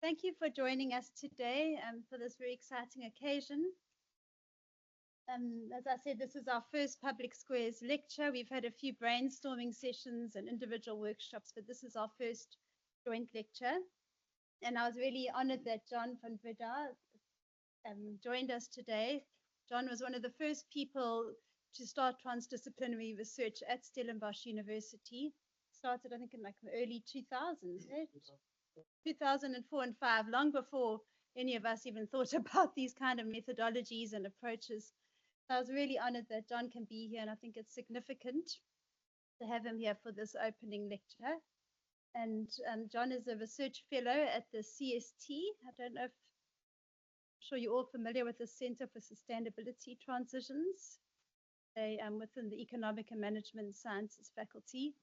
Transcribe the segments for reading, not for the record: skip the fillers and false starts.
Thank you for joining us today for this very exciting occasion. As I said, this is our first Public Squares lecture. We've had a few brainstorming sessions and individual workshops, but this is our first joint lecture. And I was really honored that John van Breda joined us today. John was one of the first people to start transdisciplinary research at Stellenbosch University. Started, I think, in like the early 2000s, right? 2004 and 5, long before any of us even thought about these kind of methodologies and approaches. So I was really honored that John can be here, and I think it's significant to have him here for this opening lecture. And John is a research fellow at the CST. I don't know if, I'm sure you're all familiar with the Center for Sustainability Transitions. They within the Economic and Management Sciences faculty.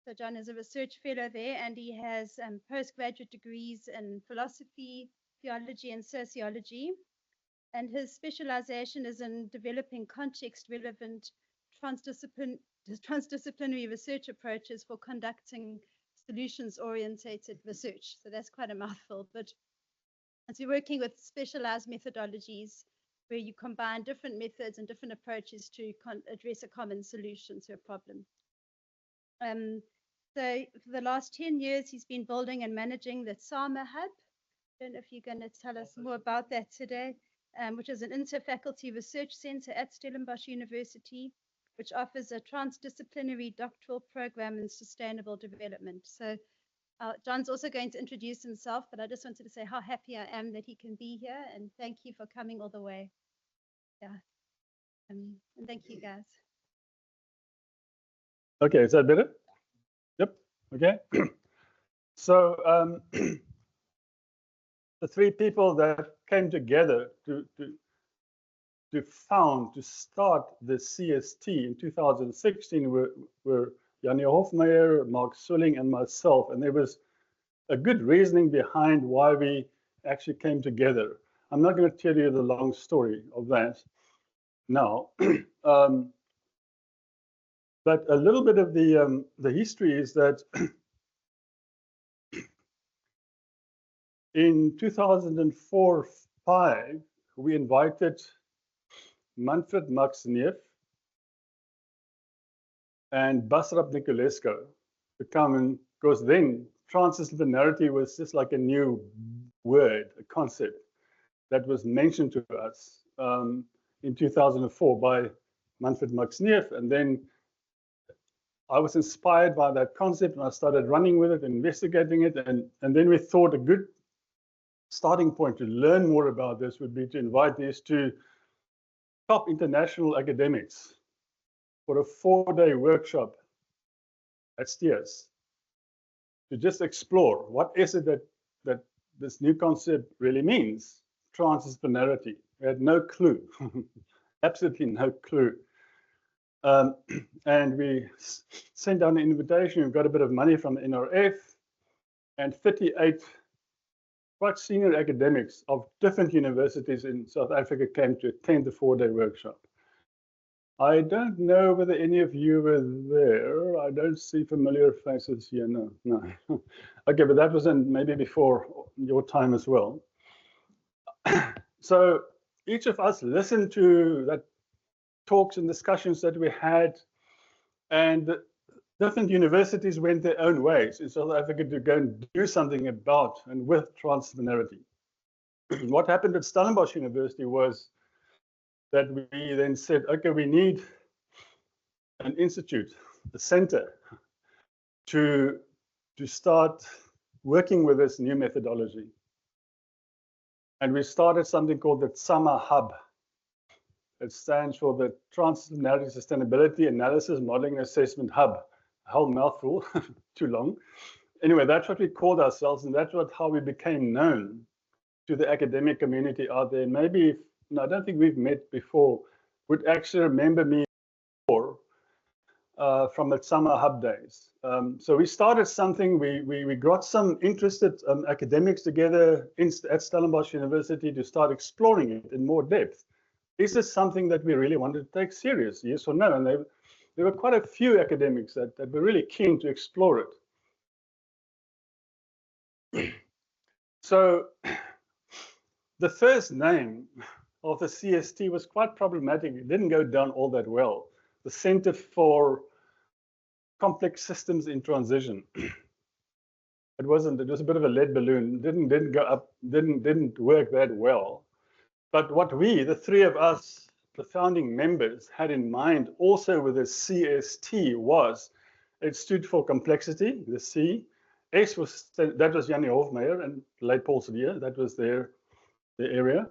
So John is a research fellow there, and he has postgraduate degrees in philosophy, theology, and sociology. And his specialization is in developing context-relevant transdisciplinary research approaches for conducting solutions-orientated research. So that's quite a mouthful, but as you're working with specialized methodologies where you combine different methods and different approaches to address a common solution to a problem. So for the last 10 years, he's been building and managing the TsamaHub. I don't know if you're going to tell us more about that today, which is an interfaculty research center at Stellenbosch University, which offers a transdisciplinary doctoral program in sustainable development. So John's also going to introduce himself, but I just wanted to say how happy I am that he can be here, and thank you for coming all the way. Yeah, and thank you, guys. Okay, is that better? Yep. Okay. So the three people that came together to start the CST in 2016 were Jannie Hofmeyer, Mark Sulling, and myself, and there was a good reasoning behind why we actually came together. I'm not going to tell you the long story of that now. But a little bit of the history is that in 2004-5, we invited Manfred Maxneef and Basrap Nicolescu to come in, because then transdisciplinarity was just like a new word, a concept that was mentioned to us in 2004 by Manfred Maxneef, and then I was inspired by that concept and I started running with it, investigating it, and then we thought a good starting point to learn more about this would be to invite these two top international academics for a 4-day workshop at Steers to just explore what is it that this new concept really means, transdisciplinarity. We had no clue, absolutely no clue. And we sent down an invitation. We got a bit of money from the NRF, and 38 quite senior academics of different universities in South Africa came to attend the 4-day workshop. I don't know whether any of you were there. I don't see familiar faces here. No. Okay, but that was maybe before your time as well. So each of us listened to that talks and discussions that we had, and different universities went their own ways in South Africa to go and do something about and with transdisciplinarity. What happened at Stellenbosch University was that we then said, okay, we need an institute, a center, to start working with this new methodology. And we started something called the TsamaHub. It stands for the Transdisciplinary Sustainability Analysis, Modeling and Assessment Hub. A whole mouthful, too long. Anyway, that's what we called ourselves, and that's how we became known to the academic community out there. Maybe, I don't think we've met before, would actually remember me more from the TsamaHub days. So we started something, we got some interested academics together at Stellenbosch University to start exploring it in more depth. Is this something that we really wanted to take serious, yes or no? And there were quite a few academics that were really keen to explore it. So the first name of the CST was quite problematic. It didn't go down all that well. The Center for Complex Systems in Transition. It was a bit of a lead balloon. Didn't go up, didn't work that well. But what we, the three of us, the founding members, had in mind also with the CST was, it stood for complexity, the C. S was, that was Jannie Hofmeyer and late Paul Sevier, that was their area.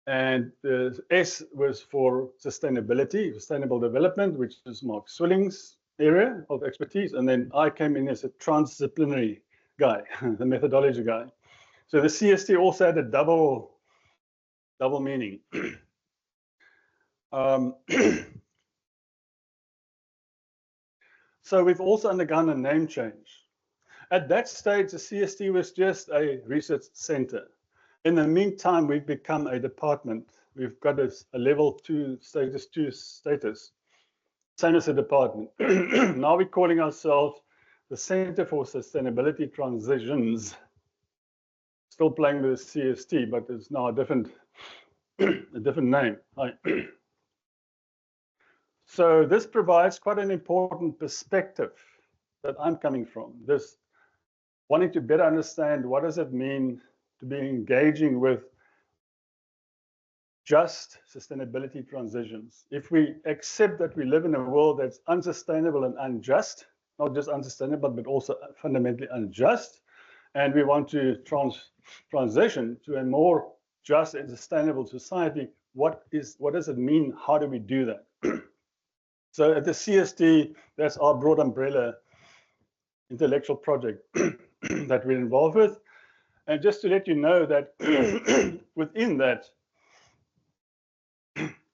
And the S was for sustainability, sustainable development, which is Mark Swilling's area of expertise. And then I came in as a transdisciplinary guy, the methodology guy. So the CST also had a double meaning. So we've also undergone a name change. At that stage, the CST was just a research center. In the meantime, we've become a department. We've got a level 2 status, same as a department. Now we're calling ourselves the Center for Sustainability Transitions. Still playing with the CST, but it's now a different name. So this provides quite an important perspective that I'm coming from. This wanting to better understand what does it mean to be engaging with just sustainability transitions. If we accept that we live in a world that's unsustainable and unjust, not just unsustainable, but also fundamentally unjust, and we want to transition to a more just and sustainable society, what does it mean? How do we do that? So at the CST, that's our broad umbrella intellectual project that we're involved with. And just to let you know that within that,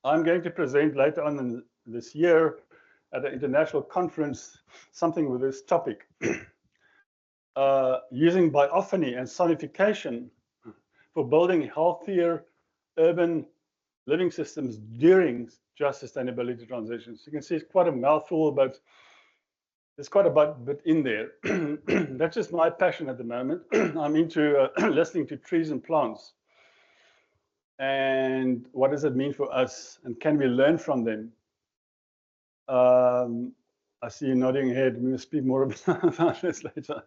I'm going to present later on in this year at an international conference something with this topic, using biophony and sonification for building healthier urban living systems during just sustainability transitions. You can see it's quite a mouthful, but there's quite a bit in there. That's just my passion at the moment. I'm into listening to trees and plants. And what does it mean for us? And can we learn from them? I see you nodding head. We will speak more about this later.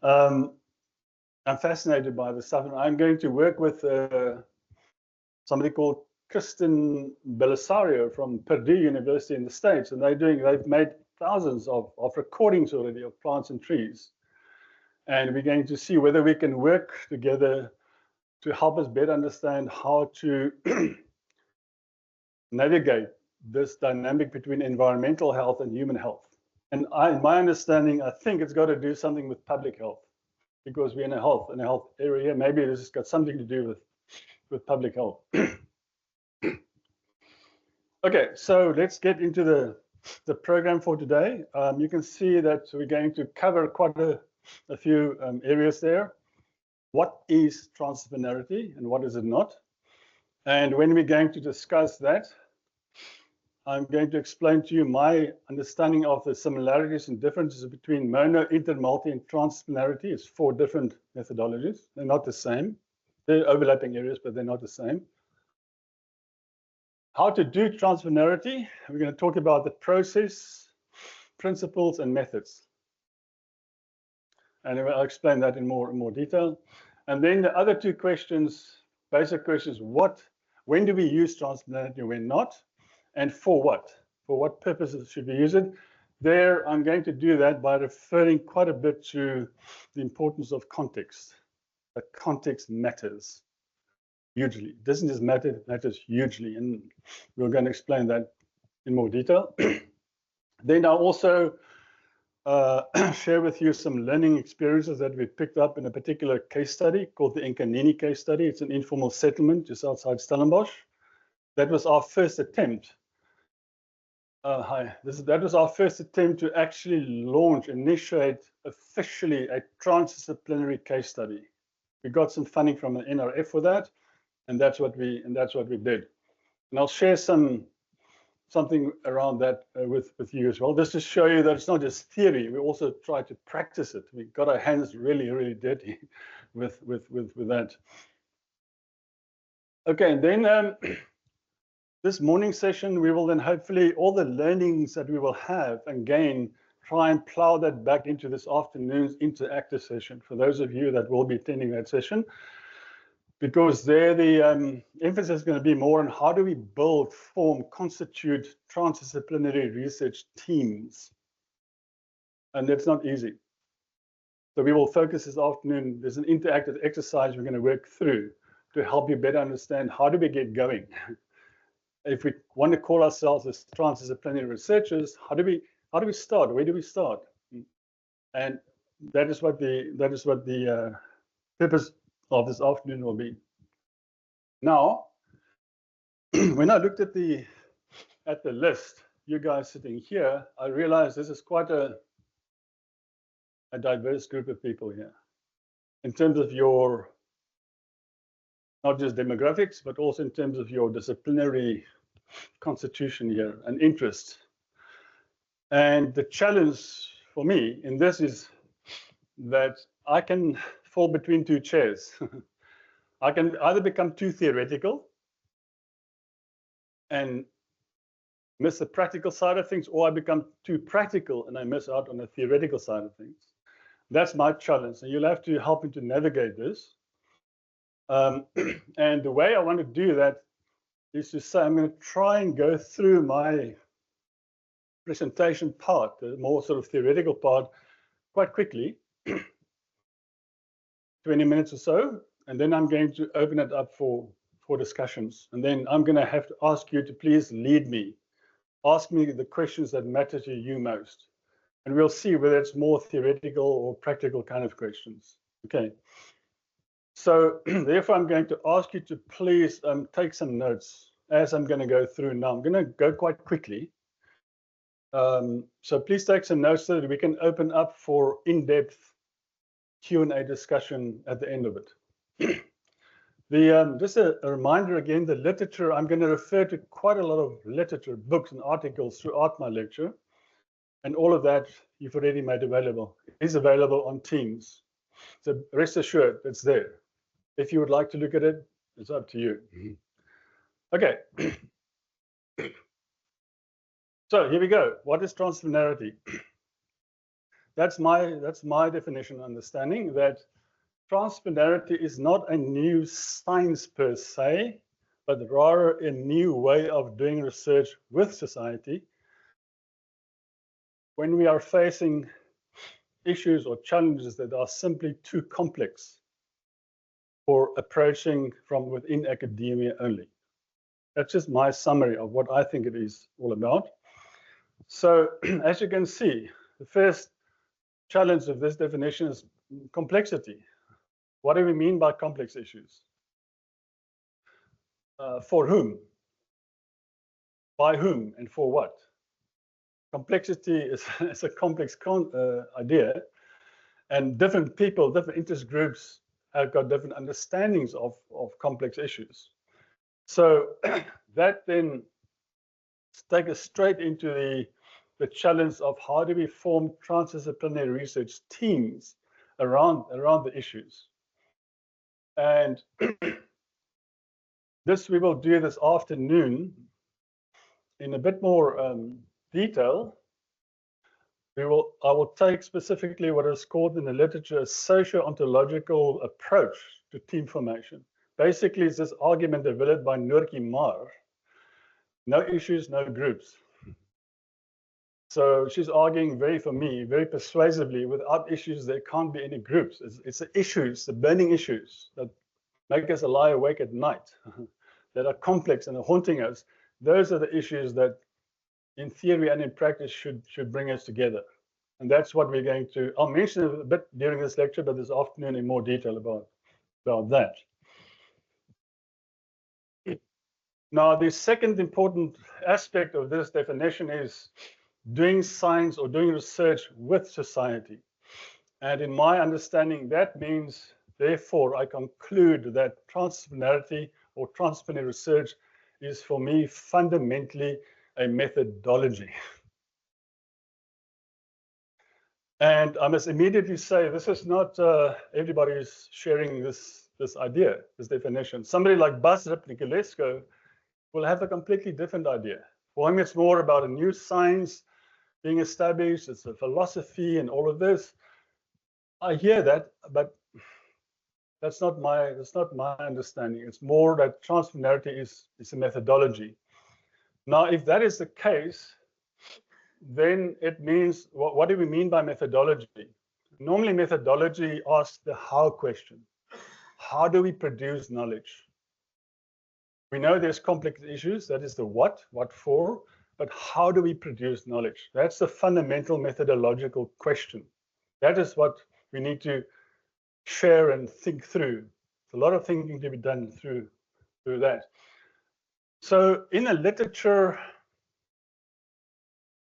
I'm fascinated by this stuff, and I'm going to work with somebody called Kristen Belisario from Purdue University in the States, and they've made thousands of recordings already of plants and trees. And we're going to see whether we can work together to help us better understand how to navigate this dynamic between environmental health and human health. And in my understanding, I think it's got to do something with public health, because we're in a health area. Maybe this has got something to do with public health. Okay, so let's get into the program for today. You can see that we're going to cover quite a few areas there. What is transdisciplinarity and what is it not? And when we're going to discuss that, I'm going to explain to you my understanding of the similarities and differences between mono, inter, multi, and transdisciplinarity. It's 4 different methodologies. They're not the same. They're overlapping areas, but they're not the same. How to do transdisciplinarity. We're going to talk about the process, principles, and methods. And I'll explain that in more detail. And then the other 2 questions, basic questions, when do we use transdisciplinarity and when not? And for what? For what purposes should we use it? There, I'm going to do that by referring quite a bit to the importance of context. That context matters hugely. It doesn't just matter, it matters hugely. And we're going to explain that in more detail. Then I'll also share with you some learning experiences that we picked up in a particular case study called the Nkanini case study. It's an informal settlement just outside Stellenbosch. That was our first attempt. That was our first attempt to actually initiate officially a transdisciplinary case study. We got some funding from the NRF for that, and that's what we did. And I'll share some something around that with you as well, just to show you that it's not just theory. We also try to practice it. We got our hands really, really dirty with that. Okay, and then this morning session, we will then hopefully all the learnings that we will have and gain, try and plow that back into this afternoon's interactive session for those of you that will be attending that session, because there the emphasis is going to be more on how do we build, form, constitute transdisciplinary research teams. And that's not easy. So we will focus this afternoon. There's an interactive exercise we're going to work through to help you better understand how do we get going. If we want to call ourselves as transdisciplinary researchers, how do we start? Where do we start? And that is what the purpose of this afternoon will be. Now, when I looked at the list, you guys sitting here, I realized this is quite a diverse group of people here in terms of your, not just demographics, but also in terms of your disciplinary constitution here and interest. And the challenge for me in this is that I can fall between two chairs. I can either become too theoretical and miss the practical side of things, or I become too practical and I miss out on the theoretical side of things. That's my challenge, and you'll have to help me to navigate this. And the way I want to do that is to say I'm going to try and go through my presentation part, the more sort of theoretical part, quite quickly, 20 minutes or so, and then I'm going to open it up for discussions. And then I'm going to have to ask you to please lead me. Ask me the questions that matter to you most. And we'll see whether it's more theoretical or practical kind of questions. Okay. So therefore, I'm going to ask you to please take some notes as I'm going to go through now. I'm going to go quite quickly. So please take some notes so that we can open up for in-depth Q&A discussion at the end of it. Just a reminder again, the literature, I'm going to refer to quite a lot of literature, books and articles throughout my lecture. And all of that you've already made available. It is available on Teams. So rest assured, it's there. If you would like to look at it, it's up to you. Okay. So here we go. What is transdisciplinarity? That's my definition and understanding, that transdisciplinarity is not a new science per se, but rather a new way of doing research with society when we are facing issues or challenges that are simply too complex for approaching from within academia only. That's just my summary of what I think it is all about. So as you can see, the first challenge of this definition is complexity. What do we mean by complex issues? For whom? By whom and for what? Complexity is a complex idea, and different people, different interest groups have got different understandings of complex issues. So that then takes us straight into the challenge of how do we form transdisciplinary research teams around the issues. And this we will do this afternoon in a bit more detail. I will take specifically what is called in the literature a social-ontological approach to team formation. Basically, it's this argument developed by Noortjie Maar. No issues, no groups. So she's arguing for me, very persuasively, without issues, there can't be any groups. It's the issues, the burning issues that make us lie awake at night, that are complex and are haunting us. Those are the issues that in theory and in practice should bring us together. And that's what we're going to, I'll mention a bit during this lecture, but this afternoon in more detail about that. Now, the second important aspect of this definition is doing science or doing research with society. And in my understanding, that means, therefore, I conclude that transdisciplinarity or transdisciplinary research is for me fundamentally a methodology. And I must immediately say, this is not everybody is sharing this idea, this definition. Somebody like Bas Nicolescu will have a completely different idea. For him, it's more about a new science being established. It's a philosophy and all of this. I hear that, but that's not my understanding. It's more that transdisciplinarity is a methodology. Now, if that is the case, then it means, what do we mean by methodology? Normally, methodology asks the how question. How do we produce knowledge? We know there's complex issues, that is the what for, but how do we produce knowledge? That's the fundamental methodological question. That is what we need to share and think through. There's a lot of thinking to be done through that. So in the literature,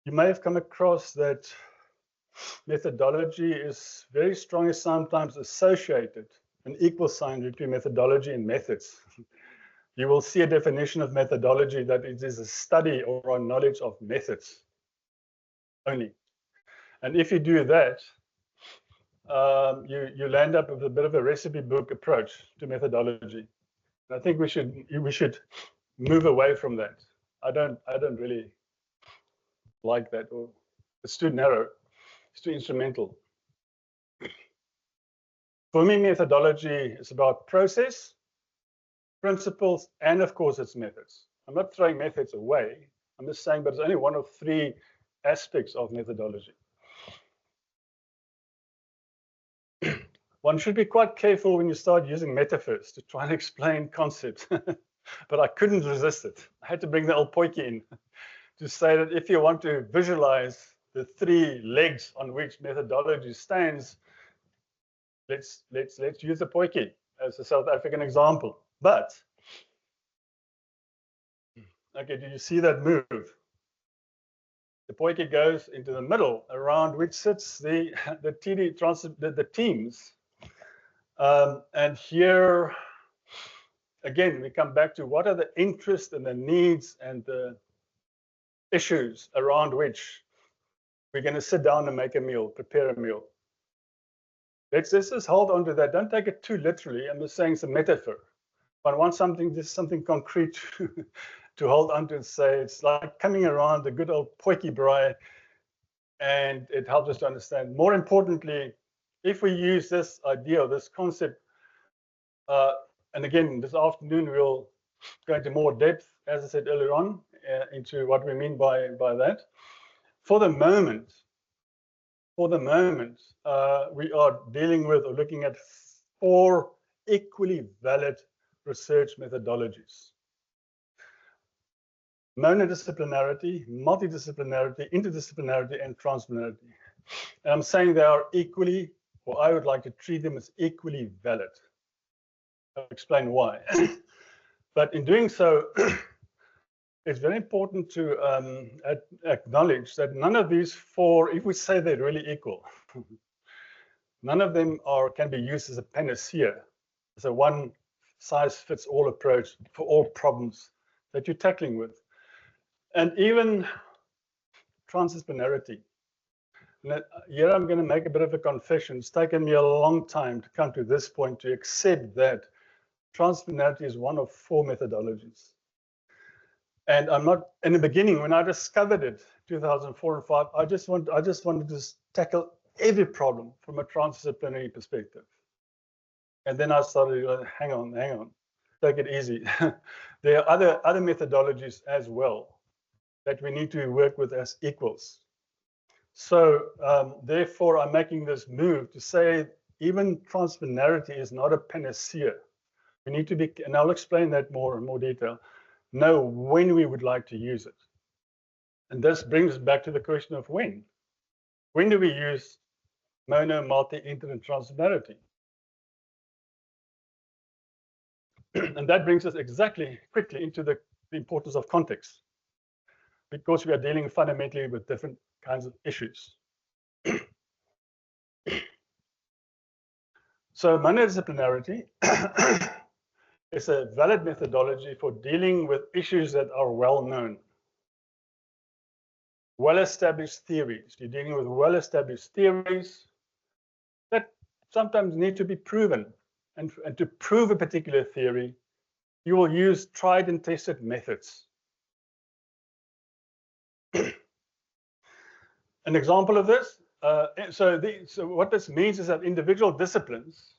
you may have come across that methodology is very strongly sometimes associated, an equal sign between methodology and methods. You will see a definition of methodology that it is a study or a knowledge of methods only. And if you do that, you land up with a bit of a recipe book approach to methodology. And I think we should move away from that. I don't really like that, or it's too narrow, it's too instrumental. For me, methodology is about process, principles, and of course its methods. I'm not throwing methods away. I'm just saying, but it's only one of three aspects of methodology. One should be quite careful when you start using metaphors to try and explain concepts, but I couldn't resist it. I had to bring the old Poiki in to say that if you want to visualize the three legs on which methodology stands, let's use the Poiki as a South African example. But okay, do you see that move? The Poiki goes into the middle, around which sits the teams. And here again, we come back to what are the interests and the needs and the issues around which we're going to sit down and make a meal, prepare a meal. Let's just hold on to that. Don't take it too literally. I'm just saying it's a metaphor. But I want something concrete to hold on to and say it's like coming around the good old Poiki braai, and it helps us to understand. More importantly, if we use this idea, this concept, and again, this afternoon we'll go into more depth, as I said earlier on, into what we mean by that. For the moment, we are dealing with or looking at 4 equally valid research methodologies: monodisciplinarity, multidisciplinarity, interdisciplinarity, and transdisciplinarity. And I'm saying they are equally, or I would like to treat them as equally valid. I'll explain why. But in doing so, it's very important to acknowledge that none of these 4, if we say they're really equal, none of them can be used as a panacea, as a one-size-fits-all approach for all problems that you're tackling with. And even transdisciplinarity. Here I'm going to make a bit of a confession. It's taken me a long time to come to this point, to accept that transdisciplinarity is one of 4 methodologies. And I'm not, in the beginning, when I discovered it, 2004 and 5, I just wanted to tackle every problem from a transdisciplinary perspective. And then I started, hang on, take it easy. There are other methodologies as well that we need to work with as equals. So therefore, I'm making this move to say even transdisciplinarity is not a panacea. We need to be, and I'll explain that more in more detail, know when we would like to use it. And this brings us back to the question of when. When do we use mono, multi, inter, and transdisciplinarity? And that brings us quickly into the importance of context, because we are dealing fundamentally with different kinds of issues. So monodisciplinarity is a valid methodology for dealing with issues that are well known. well-established theories. You're dealing with well-established theories that sometimes need to be proven. And to prove a particular theory, you will use tried and tested methods. An example of this, so what this means is that individual disciplines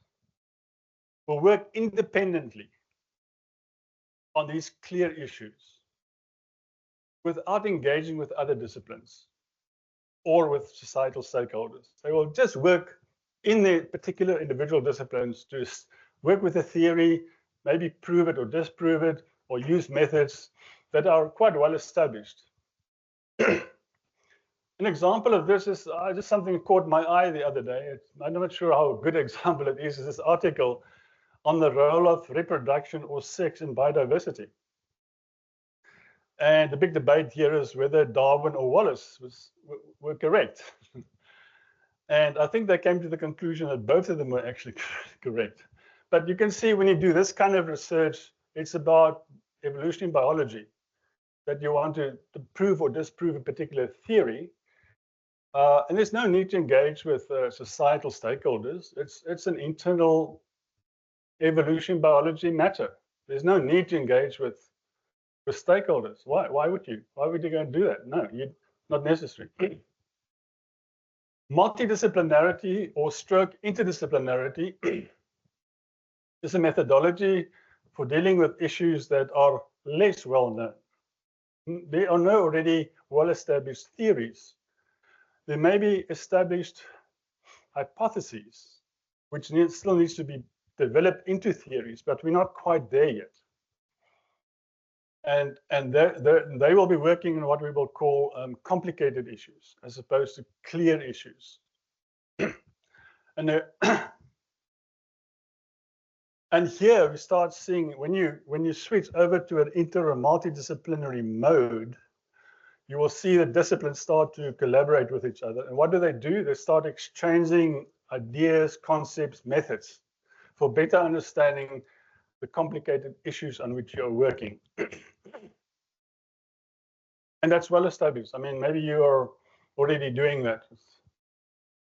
will work independently on these clear issues without engaging with other disciplines or with societal stakeholders. They will just work in their particular individual disciplines to work with a theory, maybe prove it or disprove it, or use methods that are quite well established. An example of this is just something that caught my eye the other day. I'm not sure how good an example it is this article on the role of reproduction or sex in biodiversity. And the big debate here is whether Darwin or Wallace were correct. And I think they came to the conclusion that both of them were actually correct. But you can see when you do this kind of research, it's about evolutionary biology, that you want to prove or disprove a particular theory. And there's no need to engage with societal stakeholders. It's an internal evolution biology matter. There's no need to engage with stakeholders. Why would you? Why would you go and do that? No, not necessary. Multidisciplinarity or stroke interdisciplinarity is a methodology for dealing with issues that are less well known. There are no already well-established theories. There may be established hypotheses, which still needs to be developed into theories, but we're not quite there yet. And they will be working on what we will call complicated issues, as opposed to clear issues. And here we start seeing when you switch over to an inter or multidisciplinary mode, you will see the disciplines start to collaborate with each other. And what do? They start exchanging ideas, concepts, methods for better understanding the complicated issues on which you're working. And that's well established. I mean, maybe you are already doing that.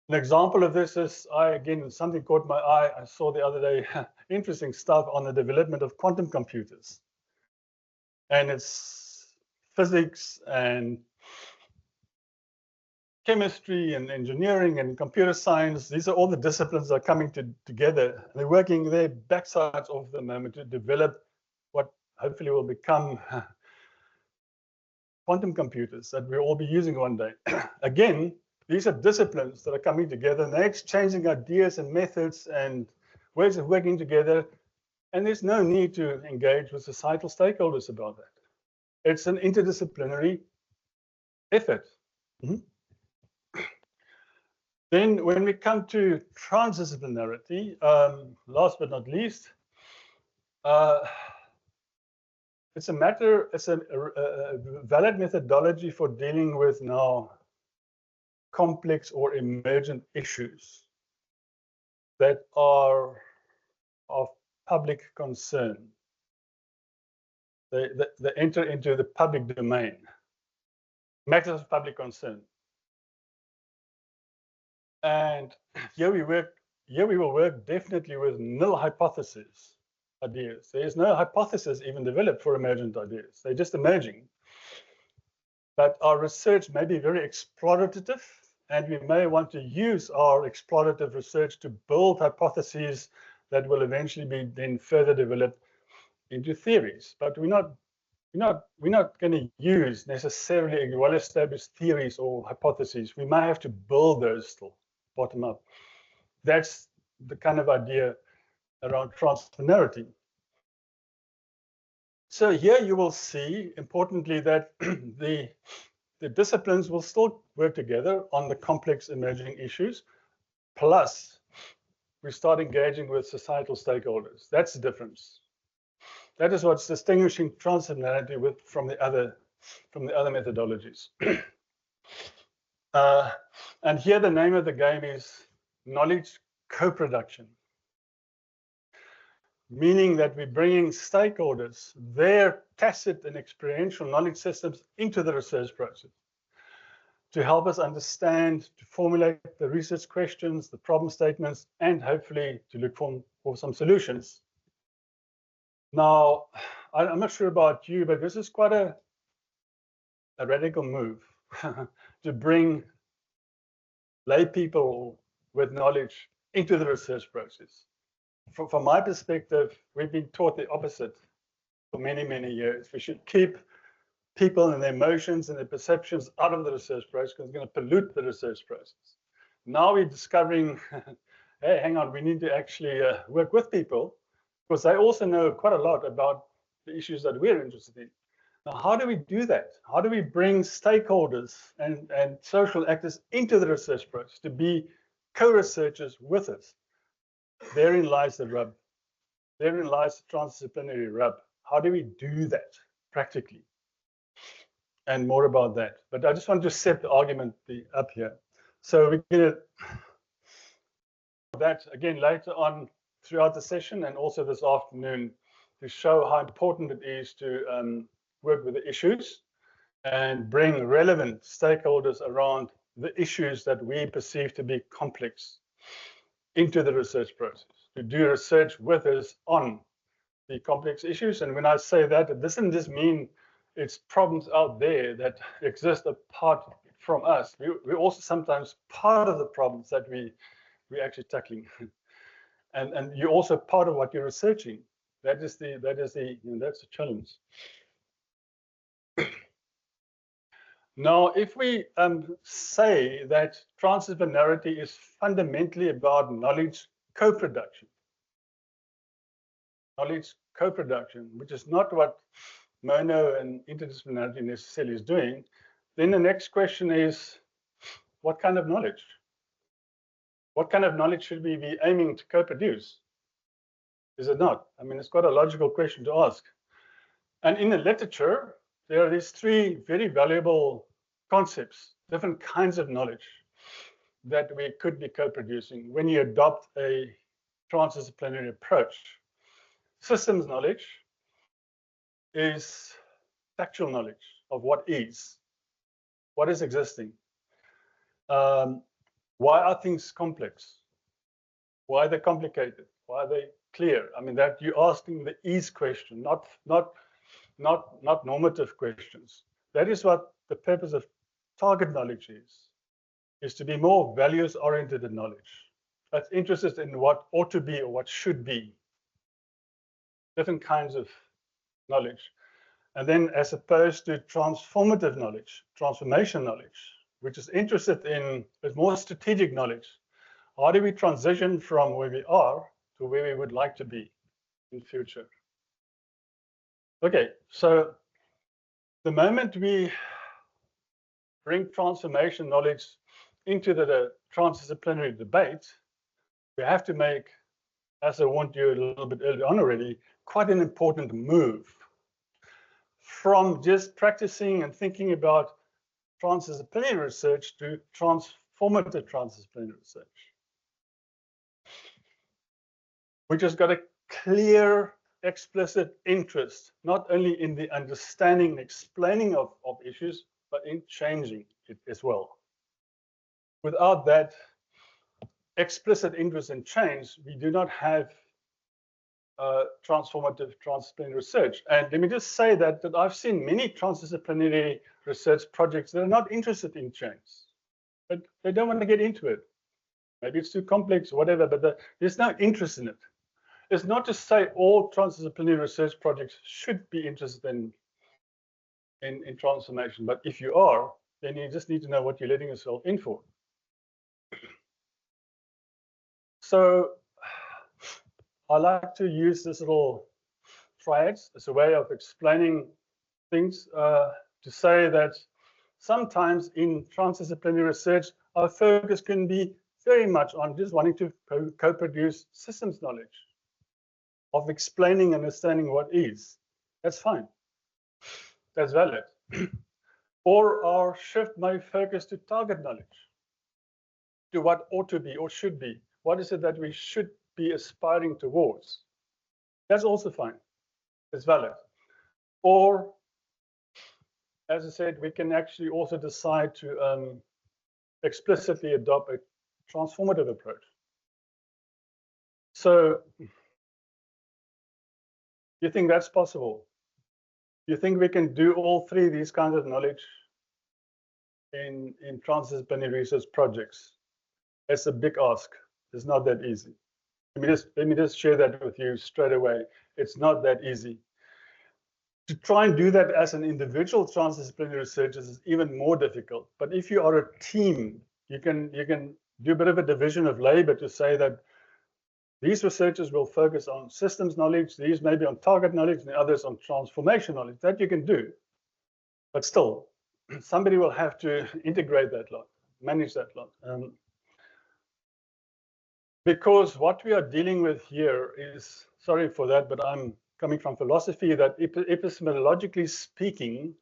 An example of this is, again, something caught my eye. I saw the other day interesting stuff on the development of quantum computers. And it's physics and chemistry and engineering and computer science. These are all the disciplines that are coming together. They're working their backsides off the moment to develop what hopefully will become quantum computers that we'll all be using one day. Again, these are disciplines that are coming together and they're exchanging ideas and methods and ways of working together. And there's no need to engage with societal stakeholders about that. It's an interdisciplinary effort. Then when we come to transdisciplinarity, last but not least, it's a valid methodology for dealing with now complex or emergent issues that are of public concern. They enter into the public domain, matters of public concern. And here we will work definitely with nil hypothesis ideas. There is no hypothesis even developed for emergent ideas. They're just emerging. But our research may be very explorative, and we may want to use our explorative research to build hypotheses that will eventually be then further developed into theories. But we're not going to use necessarily well-established theories or hypotheses. We may have to build those still, bottom up. That's the kind of idea around transdisciplinarity. So here you will see, importantly, that the disciplines will still work together on the complex emerging issues, plus we start engaging with societal stakeholders. That's the difference. That is what's distinguishing transdisciplinarity from the other methodologies. And here the name of the game is knowledge co-production, meaning that we're bringing stakeholders, their tacit and experiential knowledge systems into the research process. to help us understand, to formulate the research questions, the problem statements, and hopefully to look for some solutions. Now, I'm not sure about you, but this is quite a radical move to bring lay people with knowledge into the research process. From my perspective, we've been taught the opposite for many, many years. We should keep people and their emotions and their perceptions out of the research process because it's going to pollute the research process. Now we're discovering, hey, hang on, we need to actually work with people because they also know quite a lot about the issues that we're interested in. Now, how do we do that? How do we bring stakeholders and social actors into the research process to be co-researchers with us? Therein lies the rub. Therein lies the transdisciplinary rub. How do we do that practically? And more about that. But I just want to set the argument up here. So we're going to that again later on throughout the session and also this afternoon to show how important it is to work with the issues and bring relevant stakeholders around the issues that we perceive to be complex into the research process, to do research with us on the complex issues. And when I say that, it doesn't just mean it's problems out there that exist apart from us. We're also sometimes part of the problems that we're actually tackling. And you're also part of what you're researching. That's the challenge. Now, if we say that transdisciplinarity is fundamentally about knowledge co-production, which is not what mono and interdisciplinarity necessarily is doing, then the next question is, what kind of knowledge? What kind of knowledge should we be aiming to co-produce? Is it not? I mean, it's quite a logical question to ask. And in the literature, there are these three very valuable concepts, different kinds of knowledge that we could be co-producing when you adopt a transdisciplinary approach. Systems knowledge is factual knowledge of what is existing. Why are things complex? Why are they complicated? Why are they clear? I mean, that you're asking the is question, not normative questions. That is what the purpose of target knowledge is to be more values-oriented in knowledge. That's interested in what ought to be or what should be. Different kinds of knowledge. And then as opposed to transformative knowledge, transformation knowledge, which is interested in more strategic knowledge. How do we transition from where we are to where we would like to be in future? Okay, so the moment we bring transformation knowledge into the transdisciplinary debate, we have to make, as I warned you a little bit earlier on already, quite an important move from just practicing and thinking about transdisciplinary research to transformative transdisciplinary research. We just got a clear, explicit interest, not only in the understanding and explaining of issues, but in changing it as well. Without that explicit interest in change, we do not have transformative transdisciplinary research. And let me just say that I've seen many transdisciplinary research projects that are not interested in change, but they don't want to get into it. Maybe it's too complex, whatever, but there's no interest in it. It's not to say all transdisciplinary research projects should be interested in transformation, but if you are, then you just need to know what you're letting yourself in for. So I like to use this little triads as a way of explaining things to say that sometimes in transdisciplinary research, our focus can be very much on just wanting to co-produce systems knowledge of explaining and understanding what is. That's fine. That's valid. Or our shift may focus to target knowledge, to what ought to be or should be. What is it that we should be aspiring towards? That's also fine. It's valid. Or as I said, we can actually also decide to explicitly adopt a transformative approach. So, you think that's possible? You think we can do all three of these kinds of knowledge in transdisciplinary research projects? It's a big ask. It's not that easy. Let me just share that with you straight away. It's not that easy. To try and do that as an individual transdisciplinary researcher is even more difficult. But if you are a team, you can do a bit of a division of labor to say that these researchers will focus on systems knowledge, these maybe on target knowledge, and the others on transformation knowledge. That you can do. But still, somebody will have to integrate that lot, manage that lot. Because what we are dealing with here is, sorry for that, but I'm coming from philosophy, that epistemologically speaking,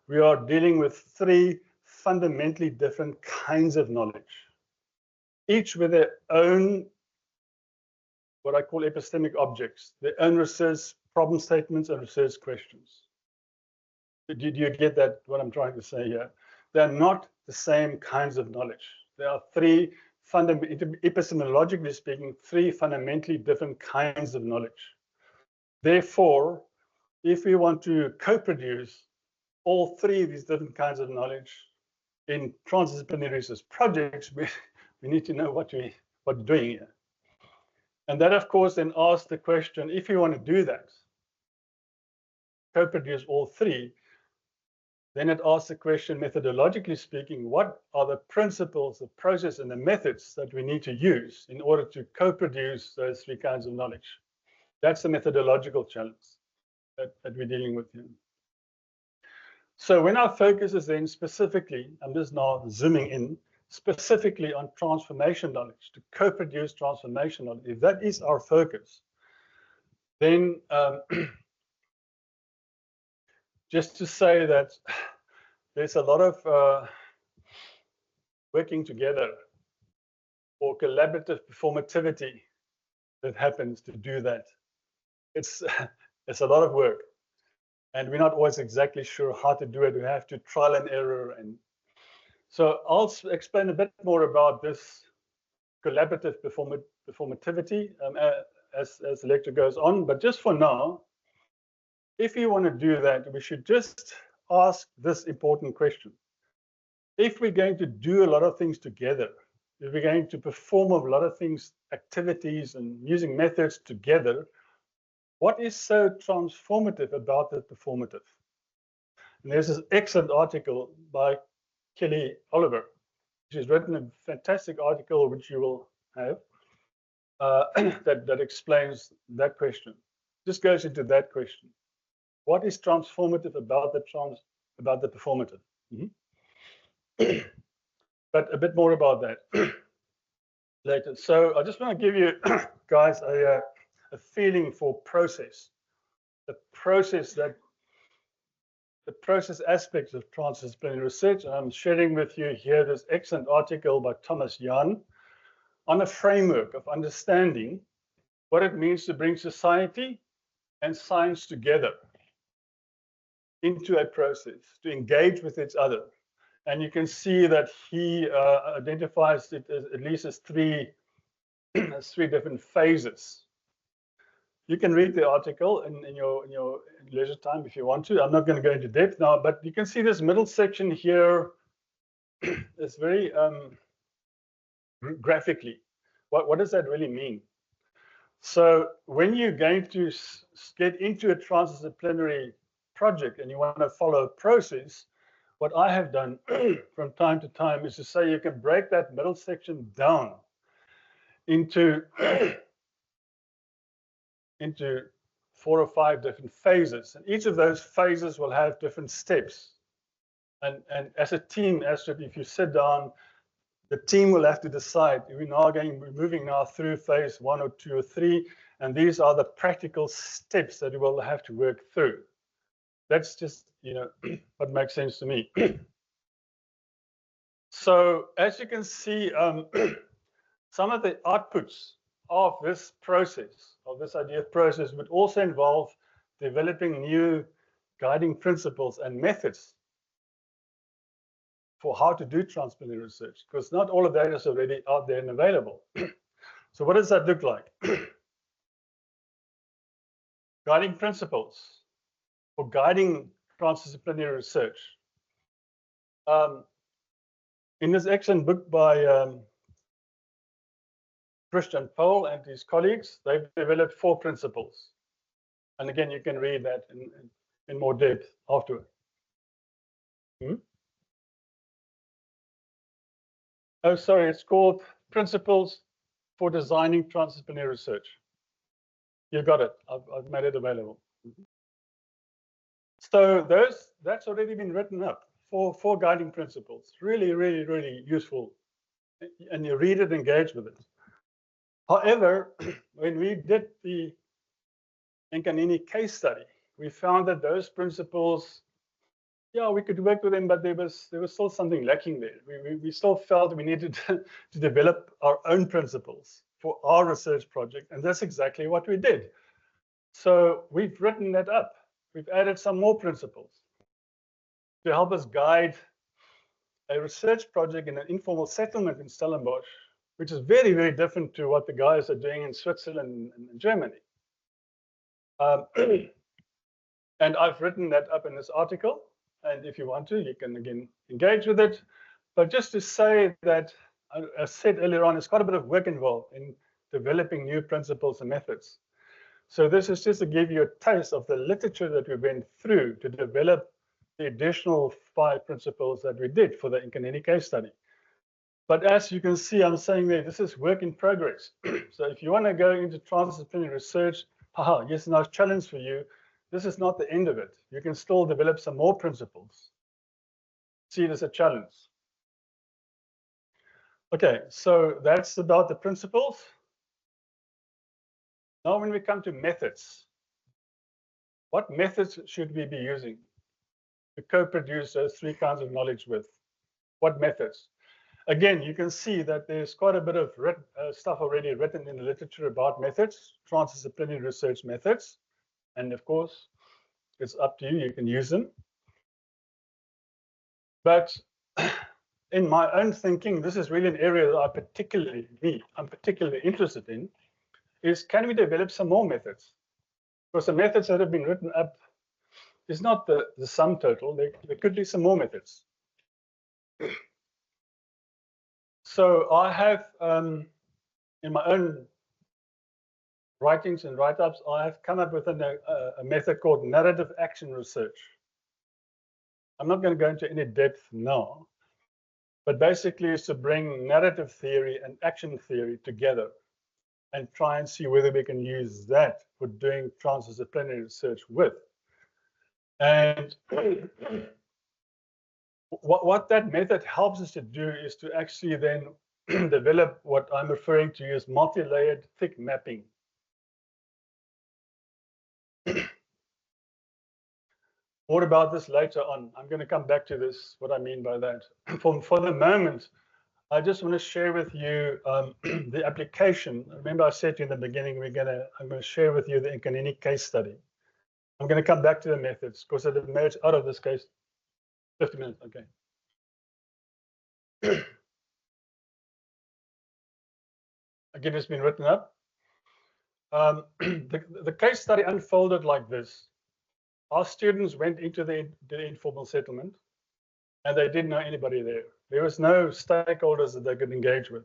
we are dealing with three fundamentally different kinds of knowledge, each with their own, what I call epistemic objects, their own research problem statements and research questions. Do you get that, what I'm trying to say here? They're not the same kinds of knowledge. There are three, epistemologically speaking, three fundamentally different kinds of knowledge. Therefore, if we want to co-produce all three of these different kinds of knowledge in transdisciplinary research projects, we need to know what we're doing here. And that, of course, then asks the question, if you want to do that, co-produce all three, then it asks the question, methodologically speaking, what are the principles, the process, and the methods that we need to use in order to co-produce those three kinds of knowledge? That's the methodological challenge that we're dealing with here. So when our focus is then specifically, I'm just now zooming in, specifically on transformation knowledge, to co-produce transformation knowledge, if that is our focus, then just to say that there's a lot of working together or collaborative performativity that happens to do that. It's a lot of work, and we're not always exactly sure how to do it. We have to trial and error, and so I'll explain a bit more about this collaborative performativity as the lecture goes on. But just for now, if you want to do that, we should just ask this important question. If we're going to do a lot of things together, if we're going to perform a lot of things, activities, and using methods together, what is so transformative about the performative? And there's this excellent article by Kelly Oliver. She's written a fantastic article, which you will have, that explains that question. Just goes into that question. What is transformative about the performative? But a bit more about that later. So I just want to give you guys a feeling for process, the process aspects of transdisciplinary research. And I'm sharing with you here this excellent article by Thomas Jahn on a framework of understanding what it means to bring society and science together into a process, to engage with each other. And you can see that he identifies it as at least as three different phases. You can read the article in your leisure time if you want to. I'm not going to go into depth now, but you can see this middle section here is very graphically. What does that really mean? So when you're going to get into a transdisciplinary project and you want to follow a process, what I have done from time to time is to say you can break that middle section down into 4 or 5 different phases, and each of those phases will have different steps. And as a team, if you sit down, the team will have to decide, we're moving now through phase 1 or 2 or 3, and these are the practical steps that we will have to work through. That's just, what makes sense to me. So as you can see, some of the outputs of this process, of this idea of process, would also involve developing new guiding principles and methods for how to do transdisciplinary research, because not all of that is already out there and available. So what does that look like? Guiding principles for guiding transdisciplinary research. In this excellent book by Christian Pohl and his colleagues, they've developed 4 principles. And again, you can read that in more depth afterward. Oh, sorry, it's called Principles for Designing Transdisciplinary Research. You got it. I've made it available. So that's already been written up. 4 guiding principles. Really, really, really useful. And you read it, engage with it. However, when we did the Nkanini case study, we found that those principles, yeah, we could work with them, but there was still something lacking there. We still felt we needed to develop our own principles for our research project, and that's exactly what we did. So we've written that up. We've added some more principles to help us guide a research project in an informal settlement in Stellenbosch, which is very, very different to what the guys are doing in Switzerland and Germany. And I've written that up in this article. And if you want to, you can again engage with it. But just to say that, as I said earlier on, there's quite a bit of work involved in developing new principles and methods. So this is just to give you a taste of the literature that we went through to develop the additional 5 principles that we did for the Nkanini case study. But as you can see, I'm saying there, this is work in progress. So if you want to go into transdisciplinary research, yes, nice challenge for you. This is not the end of it. You can still develop some more principles. See it as a challenge. Okay, so that's about the principles. Now when we come to methods, what methods should we be using to co-produce those 3 kinds of knowledge with? What methods? Again, you can see that there's quite a bit of stuff already written in the literature about methods, transdisciplinary research methods. And of course, it's up to you, you can use them. But in my own thinking, this is really an area that I'm particularly interested in, is can we develop some more methods? Because the methods that have been written up is not the sum total. There could be some more methods. So I have, in my own writings and write-ups, I have come up with a method called narrative action research. I'm not going to go into any depth now, but basically it's to bring narrative theory and action theory together and try and see whether we can use that for doing transdisciplinary research with. And what that method helps us to do is to actually then develop what I'm referring to as multi-layered thick mapping. More about this later on. I'm going to come back to this, what I mean by that. For the moment, I just want to share with you the application. Remember I said to you in the beginning, I'm going to share with you the Nkanini case study. I'm going to come back to the methods because it emerged out of this case. 50 minutes, okay. Again, it's been written up. The case study unfolded like this. Our students went into the informal settlement and they didn't know anybody there. There was no stakeholders that they could engage with.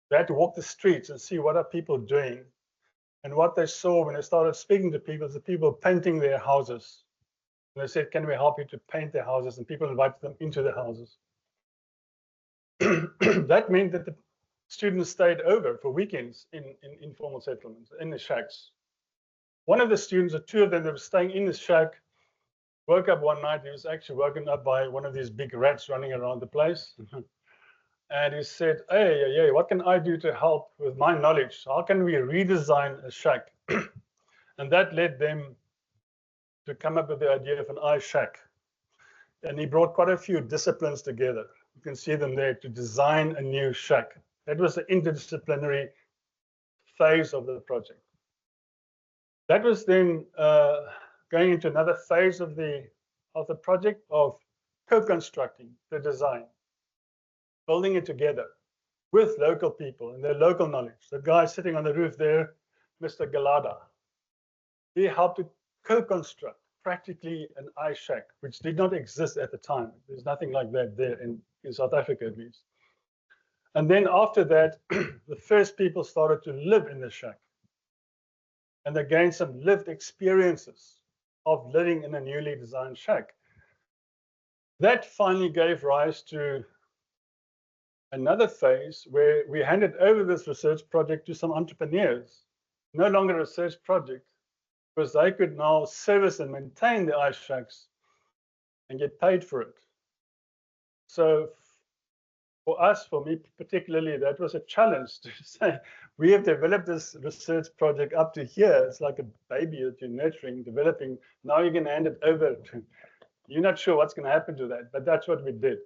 They had to walk the streets and see what are people doing. And what they saw when they started speaking to people is the people painting their houses. And they said, can we help you to paint their houses? And people invited them into the houses. That meant that the students stayed over for weekends in informal settlements, in the shacks. One of the students, or 2 of them that were staying in the shack, woke up one night. He was actually woken up by one of these big rats running around the place. And he said, hey, what can I do to help with my knowledge? How can we redesign a shack? And that led them to come up with the idea of an eye shack. And he brought quite a few disciplines together. You can see them there, to design a new shack. That was the interdisciplinary phase of the project. That was then going into another phase of the project of co-constructing the design, building it together with local people and their local knowledge. The guy sitting on the roof there, Mr. Galada, he helped to co-construct practically an ice shack, which did not exist at the time. There's nothing like that there in South Africa, at least. And then after that, the first people started to live in the shack. And they gained some lived experiences of living in a newly designed shack. That finally gave rise to another phase where we handed over this research project to some entrepreneurs. No longer a research project, because they could now service and maintain the ice shacks and get paid for it. So for us, for me particularly, that was a challenge to say, we have developed this research project up to here. It's like a baby that you're nurturing, developing. Now you're going to hand it over to, you're not sure what's going to happen to that, but that's what we did.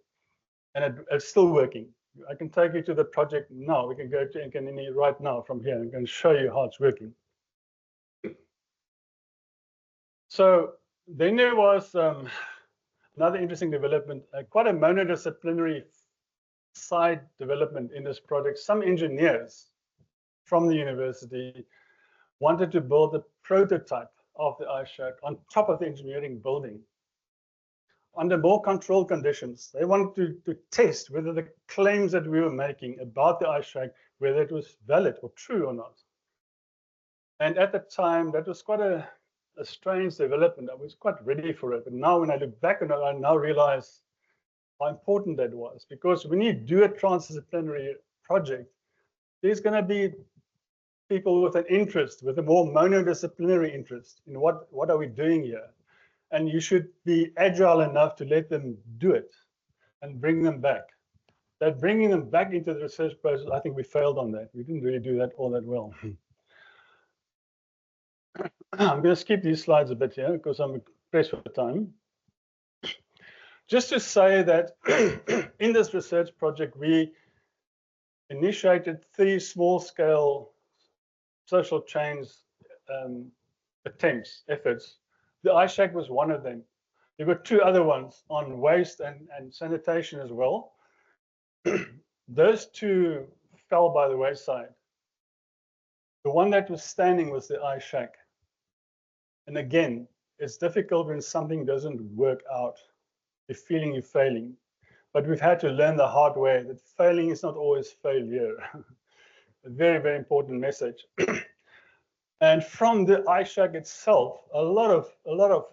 And it's still working. I can take you to the project now. We can go to Nkanini right now from here. I'm going to show you how it's working. So then there was another interesting development, quite a monodisciplinary side development in this project. Some engineers from the university wanted to build a prototype of the ice shack on top of the engineering building under more controlled conditions. They wanted to test whether the claims that we were making about the ice shack, whether it was valid or true or not. And at the time, that was quite a strange development. I was quite ready for it. But now when I look back on it, I now realize how important that was. Because when you do a transdisciplinary project, there's going to be people with an interest, with a more monodisciplinary interest in what are we doing here. And you should be agile enough to let them do it and bring them back. That bringing them back into the research process, I think we failed on that. We didn't really do that all that well. I'm going to skip these slides a bit here because I'm pressed for time. Just to say that in this research project, we initiated 3 small-scale social change efforts. The ice shack was one of them. There were 2 other ones on waste and sanitation as well. Those 2 fell by the wayside. The one that was standing was the ice shack. And again, it's difficult when something doesn't work out. You're feeling you're failing. But we've had to learn the hard way that failing is not always failure. A very, very important message. And from the ice shack itself, a lot of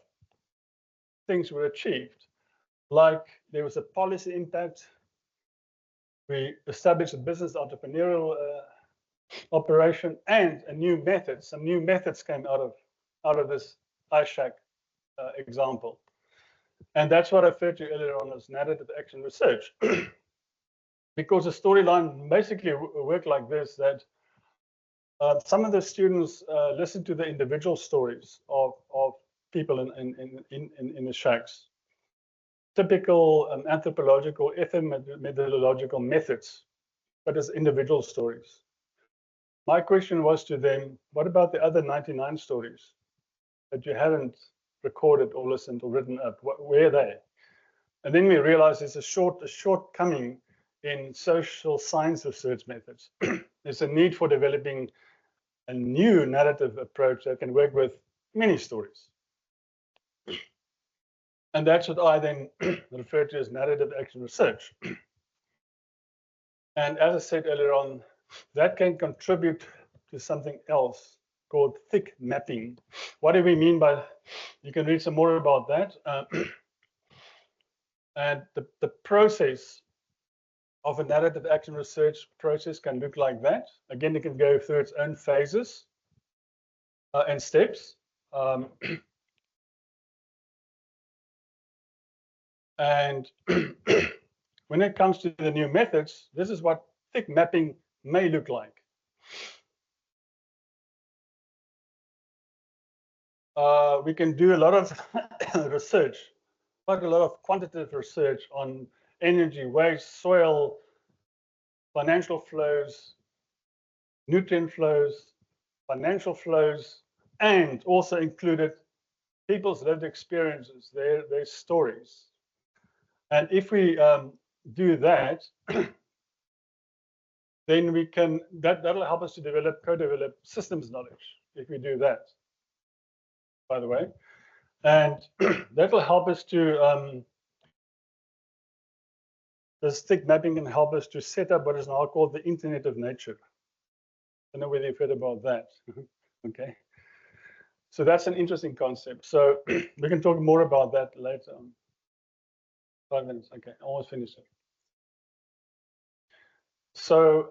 things were achieved. Like there was a policy impact. We established a business entrepreneurial operation and a new method. Some new methods came out of this ice shack example. And that's what I referred to earlier on as narrative action research. Because the storyline basically worked like this, that some of the students listened to the individual stories of people in the shacks. Typical anthropological, methodological methods, but as individual stories. My question was to them, what about the other 99 stories that you haven't recorded or listened or written up? Where are they? And then we realized there's a shortcoming in social science research methods. There's a need for developing a new narrative approach that can work with many stories. And that's what I then refer to as narrative action research. And as I said earlier on, that can contribute to something else called thick mapping. What do we mean by, you can read some more about that. And the process of a narrative action research process can look like that. Again, it can go through its own phases and steps. And when it comes to the new methods, this is what thick mapping may look like. We can do a lot of research, quite a lot of quantitative research on energy, waste, soil, financial flows, nutrient flows, financial flows, and also included people's lived experiences, their stories. And if we do that, then we can, that'll help us to co-develop systems knowledge, if we do that, by the way. And that will help us to, the stick mapping can help us to set up what is now called the Internet of Nature. I don't know whether you've heard about that. Okay. So that's an interesting concept. So we can talk more about that later on. 5 minutes. Okay, almost finished it. So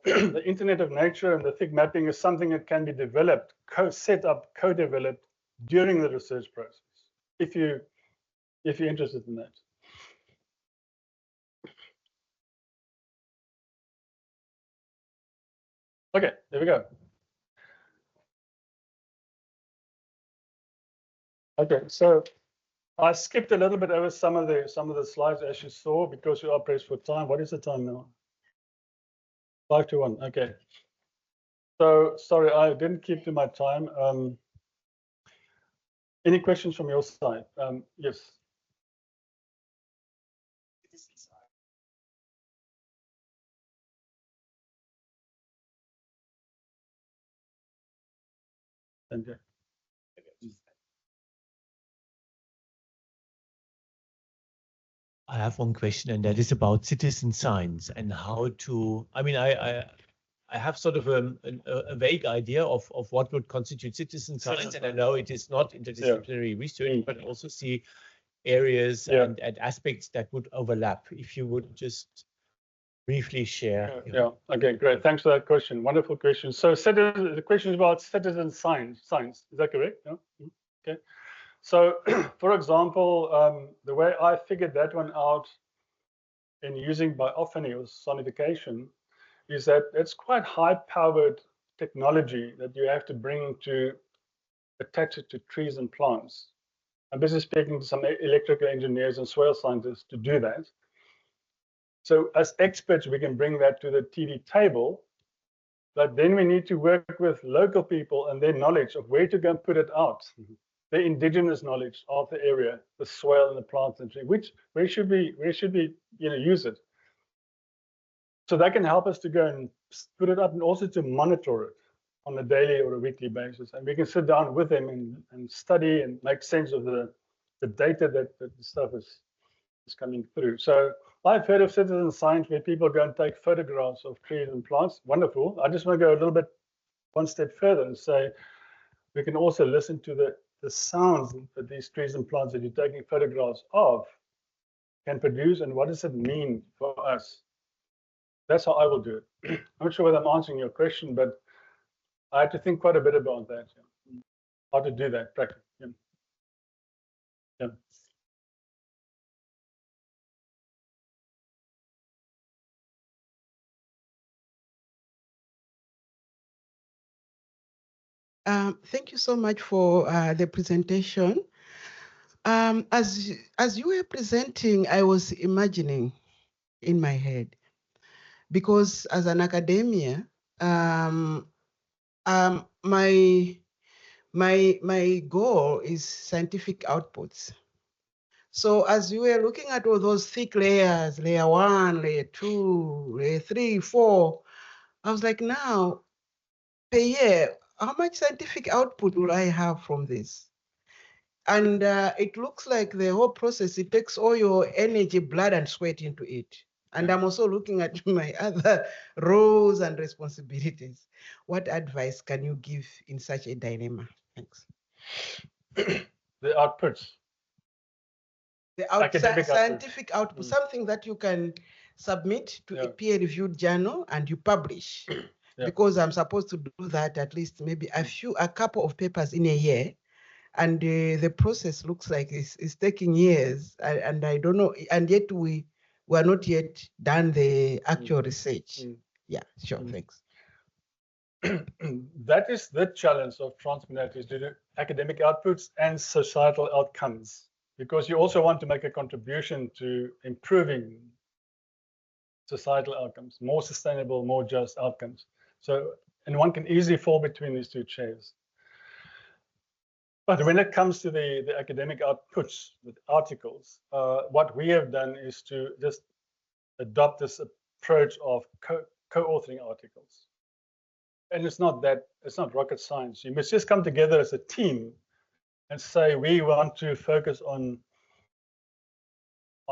the Internet of Nature and the thick mapping is something that can be developed, set up, co-developed during the research process, if you're interested in that. Okay, there we go. Okay, so I skipped a little bit over some of the slides, as you saw, because we are pressed for time. What is the time now? 5 to 1. Okay. So sorry, I didn't keep to my time. Any questions from your side? Yes. Thank you. I have one question, and that is about citizen science and how to. I mean, I have sort of a vague idea of what would constitute citizen science, and I know it is not interdisciplinary research, but also see areas and aspects that would overlap. If you would just briefly share. Yeah. Okay. Great. Thanks for that question. Wonderful question. So, the question is about citizen science. Is that correct? No? Okay. So, for example, the way I figured that one out in using biophony or sonification is that it's quite high-powered technology that you have to bring to attach it to trees and plants. I'm busy speaking to some electrical engineers and soil scientists to do that. So as experts, we can bring that to the TD table, but then we need to work with local people and their knowledge of where to go and put it out. The indigenous knowledge of the area, the soil and the plants and tree, where should we use it? So that can help us to go and put it up and also to monitor it on a daily or a weekly basis. And we can sit down with them and study and make sense of the data that the stuff is coming through. So I've heard of citizen science where people go and take photographs of trees and plants. Wonderful. I just want to go a little bit one step further and say we can also listen to the sounds that these trees and plants that you're taking photographs of can produce, and what does it mean for us? That's how I will do it. I'm not sure whether I'm answering your question, but I had to think quite a bit about that. How to do that practically. Yeah. Thank you so much for the presentation. As you were presenting, I was imagining in my head, because as an academia, my goal is scientific outputs. So as you were looking at all those thick layers, layer 1, layer 2, layer 3, 4, I was like, now, per year, how much scientific output will I have from this? And it looks like the whole process, it takes all your energy, blood, and sweat into it. And I'm also looking at my other roles and responsibilities. What advice can you give in such a dilemma? Thanks. The outputs. The scientific output, something that you can submit to a peer-reviewed journal and you publish. Because I'm supposed to do that at least maybe a couple of papers in a year. And the process looks like it's taking years, and I don't know, and yet we are not yet done the actual research. Yeah, sure, thanks. That is the challenge of transdisciplinary, is to do academic outputs and societal outcomes, because you also want to make a contribution to improving societal outcomes, more sustainable, more just outcomes. So, and one can easily fall between these two chairs. But when it comes to the academic outputs with articles, what we have done is to just adopt this approach of co-authoring articles. And it's not rocket science. You must just come together as a team and say, we want to focus on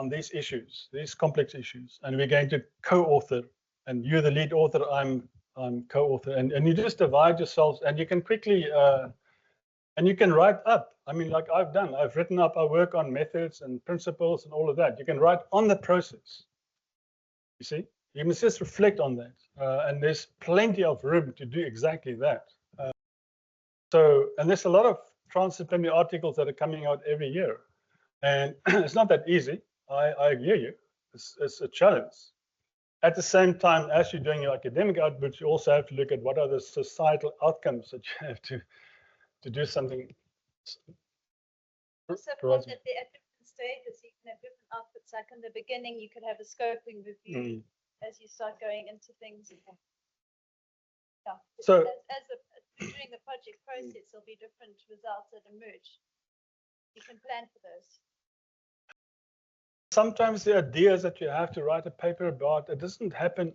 these issues, these complex issues, and we're going to co-author, and you're the lead author, I'm co-author, and you just divide yourselves, and you can quickly, and you can write up. I mean, like I've written up our work on methods and principles and all of that. You can write on the process. You see, you must just reflect on that, and there's plenty of room to do exactly that. And there's a lot of transdisciplinary articles that are coming out every year, and it's not that easy. I hear you. It's a challenge. At the same time, as you're doing your academic output, you also have to look at what are the societal outcomes that you have to do something. Also, that at different stages, you can have different outputs. Like in the beginning, you could have a scoping review as you start going into things. Yeah. So during the project process, there'll be different results that emerge. You can plan for those. Sometimes the ideas that you have to write a paper about, it doesn't happen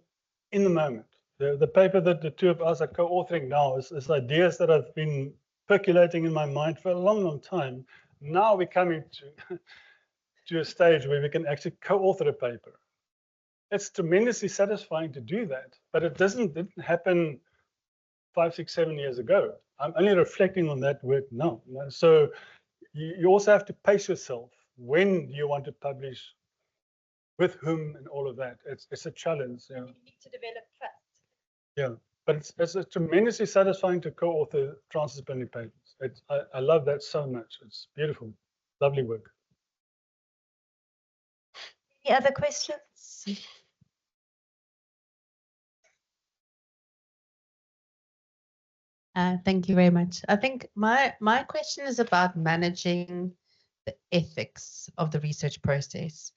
in the moment. The paper that the two of us are co-authoring now is ideas that have been percolating in my mind for a long, long time. Now we're coming to a stage where we can actually co-author a paper. It's tremendously satisfying to do that, but it didn't happen 5, 6, 7 years ago. I'm only reflecting on that work now. You know? So you also have to pace yourself. When do you want to publish? With whom and all of that? It's a challenge. You know? You need to develop trust. Yeah, but it's tremendously satisfying to co-author transdisciplinary papers. I love that so much. It's beautiful, lovely work. Any other questions? Thank you very much. I think my question is about managing the ethics of the research process,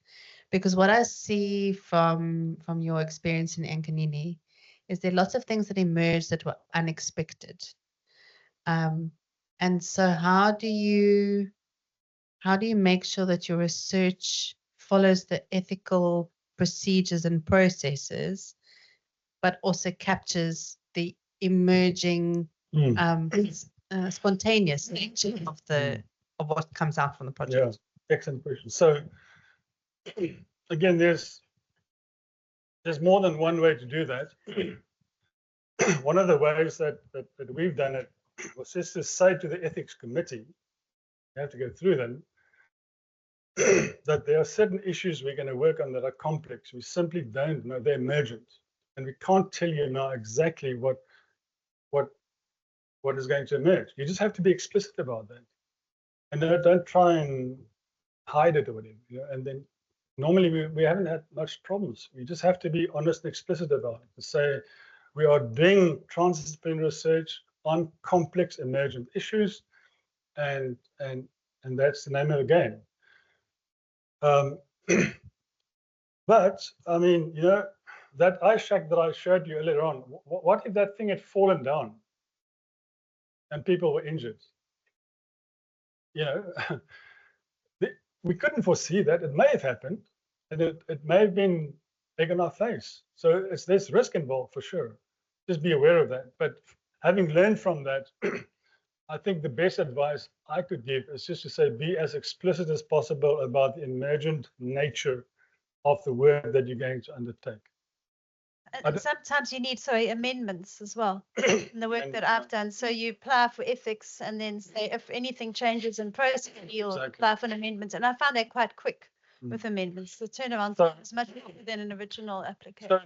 because what I see from your experience in Ankanini is there are lots of things that emerged that were unexpected, and so how do you make sure that your research follows the ethical procedures and processes, but also captures the emerging spontaneous nature of what comes out from the project? Yeah, excellent question. So again, there's more than one way to do that. One of the ways that we've done it was just to say to the ethics committee, you have to go through them, that there are certain issues we're going to work on that are complex. We simply don't know, they're emergent, and we can't tell you now exactly what is going to emerge. You just have to be explicit about that, and don't try and hide it or whatever. You know? And then normally we haven't had much problems. We just have to be honest and explicit about it. To say we are doing transdisciplinary research on complex emergent issues, and that's the name of the game. But I mean, you know, that ice shack that I showed you earlier on, what if that thing had fallen down and people were injured? You know, we couldn't foresee that. It may have happened, and it may have been egg on our face. So there's risk involved for sure. Just be aware of that. But having learned from that, I think the best advice I could give is just to say, be as explicit as possible about the emergent nature of the work that you're going to undertake. And sometimes you need, amendments as well in the work that I've done. So you apply for ethics and then say if anything changes in process, you'll apply for an amendment. And I found that quite quick with amendments. The turnaround time is much quicker than an original application.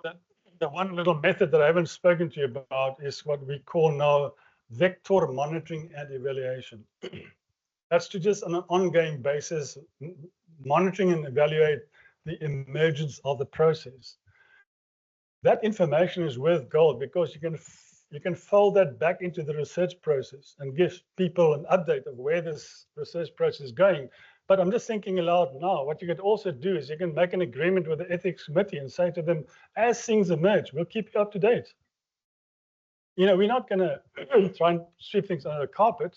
So the one little method that I haven't spoken to you about is what we call now vector monitoring and evaluation. That's to just on an ongoing basis monitoring and evaluate the emergence of the process. That information is worth gold because you can fold that back into the research process and give people an update of where this research process is going. But I'm just thinking aloud now. What you could also do is you can make an agreement with the ethics committee and say to them, as things emerge, we'll keep you up to date. You know, we're not going to try and sweep things under the carpet,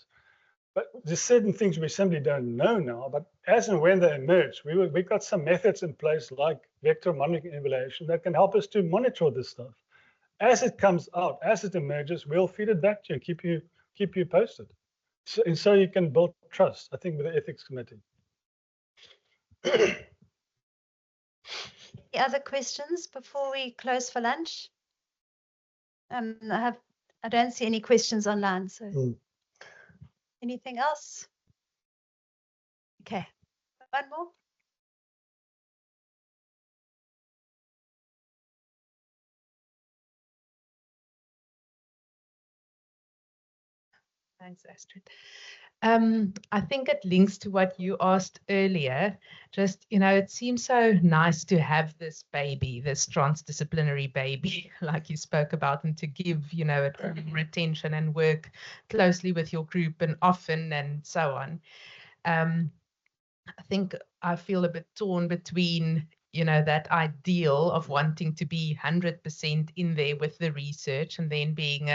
But there's certain things we simply don't know now, but as and when they emerge, we've got some methods in place like vector monitoring evaluation that can help us to monitor this stuff. As it comes out, as it emerges, we'll feed it back to you, keep you posted. So you can build trust, I think, with the ethics committee. Any other questions before we close for lunch? I don't see any questions online, so anything else? Okay, one more. Thanks, Astrid. I think it links to what you asked earlier. Just, it seems so nice to have this baby, this transdisciplinary baby, like you spoke about, and to give, it retention and work closely with your group and often and so on. I think I feel a bit torn between, that ideal of wanting to be 100% in there with the research and then being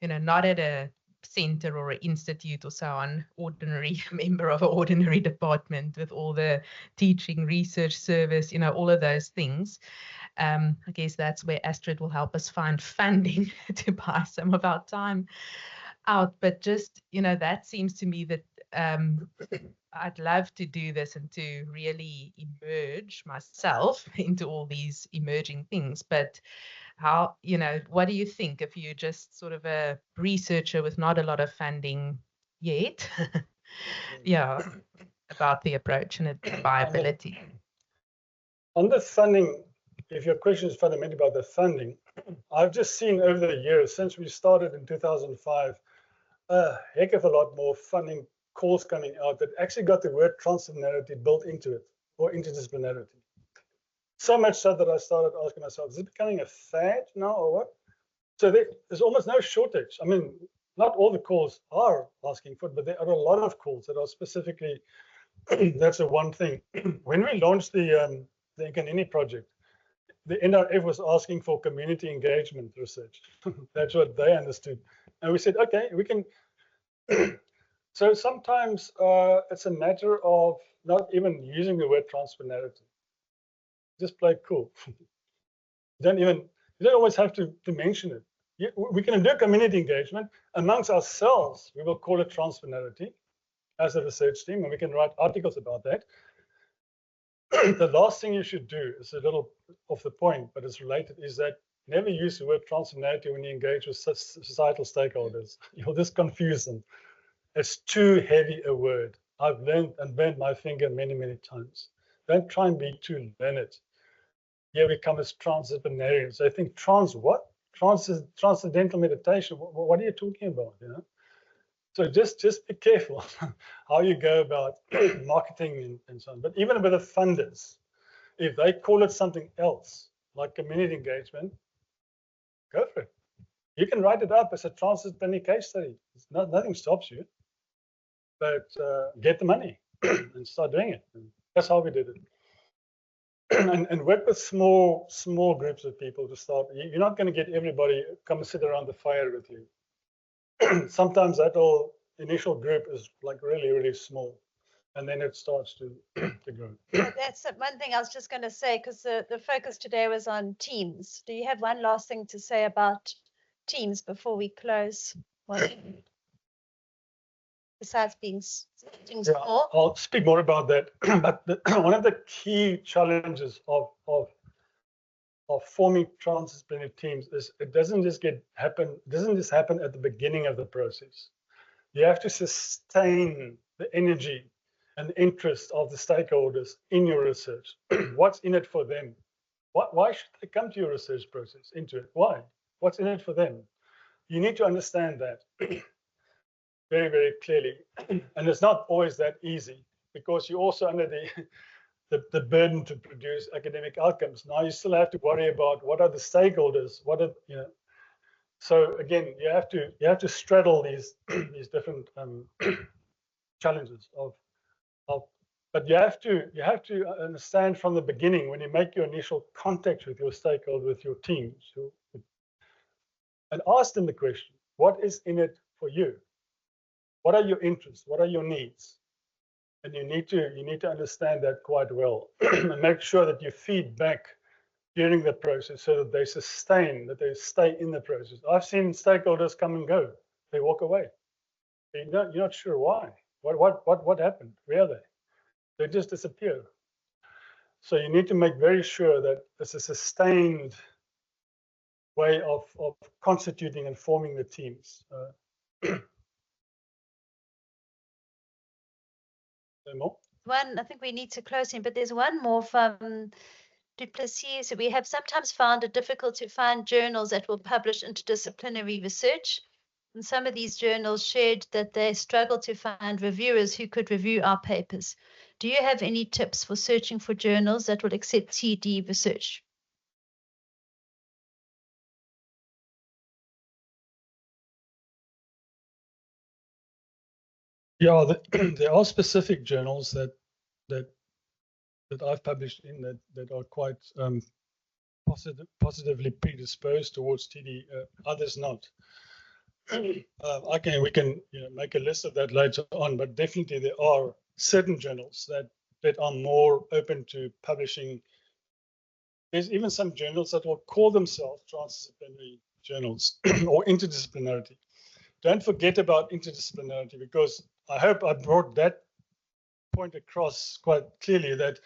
not at a center or an institute or so on, ordinary member of an ordinary department with all the teaching, research service, all of those things. I guess that's where Astrid will help us find funding to buy some of our time out. But just, that seems to me that I'd love to do this and to really emerge myself into all these emerging things. But how, what do you think if you're just sort of a researcher with not a lot of funding yet? Yeah, about the approach and its viability. On the funding, if your question is fundamentally about the funding, I've just seen over the years, since we started in 2005, a heck of a lot more funding calls coming out that actually got the word transdisciplinarity built into it, or interdisciplinarity. So much so that I started asking myself, is it becoming a fad now or what? So there's almost no shortage. I mean, not all the calls are asking for it, but there are a lot of calls that are specifically, that's the one thing. When we launched the Nkanini project, the NRF was asking for community engagement research. That's what they understood. And we said, okay, we can. So sometimes it's a matter of not even using the word transdisciplinarity. Just play cool. You don't always have to mention it. We can do community engagement amongst ourselves. We will call it transdisciplinarity as a research team, and we can write articles about that. The last thing you should do is a little off the point, but it's related, is that never use the word transdisciplinarity when you engage with societal stakeholders. You'll just confuse them. It's too heavy a word. I've learned and burned my finger many, many times. Don't try and be too learned. Here we come as transdisciplinarians. I think trans what? Transcendental meditation. What are you talking about? So just be careful how you go about marketing and so on. But even with the funders, if they call it something else, like community engagement, go for it. You can write it up as a transdisciplinary case study. Nothing stops you. But get the money and start doing it. And that's how we did it. And work with small groups of people to start. You're not going to get everybody come and sit around the fire with you. Sometimes that initial group is like really, really small, and then it starts to grow. That's one thing I was just going to say, because the focus today was on teams. Do you have one last thing to say about teams before we close? Besides being small? I'll speak more about that. But one of the key challenges of forming transdisciplinary teams is it doesn't just happen at the beginning of the process. You have to sustain the energy and the interest of the stakeholders in your research. What's in it for them? Why should they come to your research process, into it? Why? What's in it for them? You need to understand that very, very clearly. And it's not always that easy, because you're also under the burden to produce academic outcomes. Now you still have to worry about what are the stakeholders, So again, you have to straddle these different challenges but you have to understand from the beginning, when you make your initial contact with your stakeholder, with your teams, and ask them the question, what is in it for you? What are your interests? What are your needs? And you need to understand that quite well and make sure that you feed back during the process so that they sustain, that they stay in the process. I've seen stakeholders come and go. They walk away. You're not sure why. What happened? Where are they? They just disappear. So you need to make very sure that it's a sustained way of constituting and forming the teams. More? One, I think we need to close in, but there's one more from Duplessis. So we have sometimes found it difficult to find journals that will publish interdisciplinary research. And some of these journals shared that they struggle to find reviewers who could review our papers. Do you have any tips for searching for journals that will accept TD research? Yeah, there are specific journals that I've published in that are quite positively predisposed towards TD. Others not. We can make a list of that later on, but definitely there are certain journals that are more open to publishing. There's even some journals that will call themselves transdisciplinary journals or interdisciplinarity. Don't forget about interdisciplinarity, because I hope I brought that point across quite clearly, that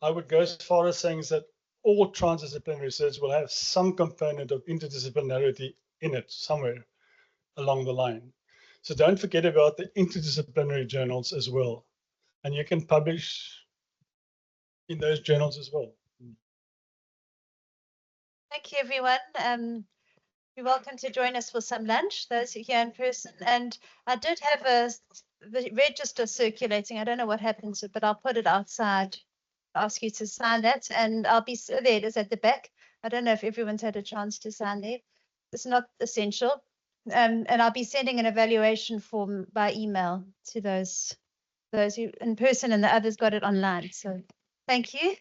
I would go as far as saying that all transdisciplinary research will have some component of interdisciplinarity in it somewhere along the line. So don't forget about the interdisciplinary journals as well. And you can publish in those journals as well. Thank you, everyone. You're welcome to join us for some lunch, those who are here in person. And I did have the register circulating. I don't know what happens, but I'll put it outside, ask you to sign that. And I'll be, there it is at the back. I don't know if everyone's had a chance to sign there. It's not essential. And I'll be sending an evaluation form by email to those who in person, and the others got it online. So thank you.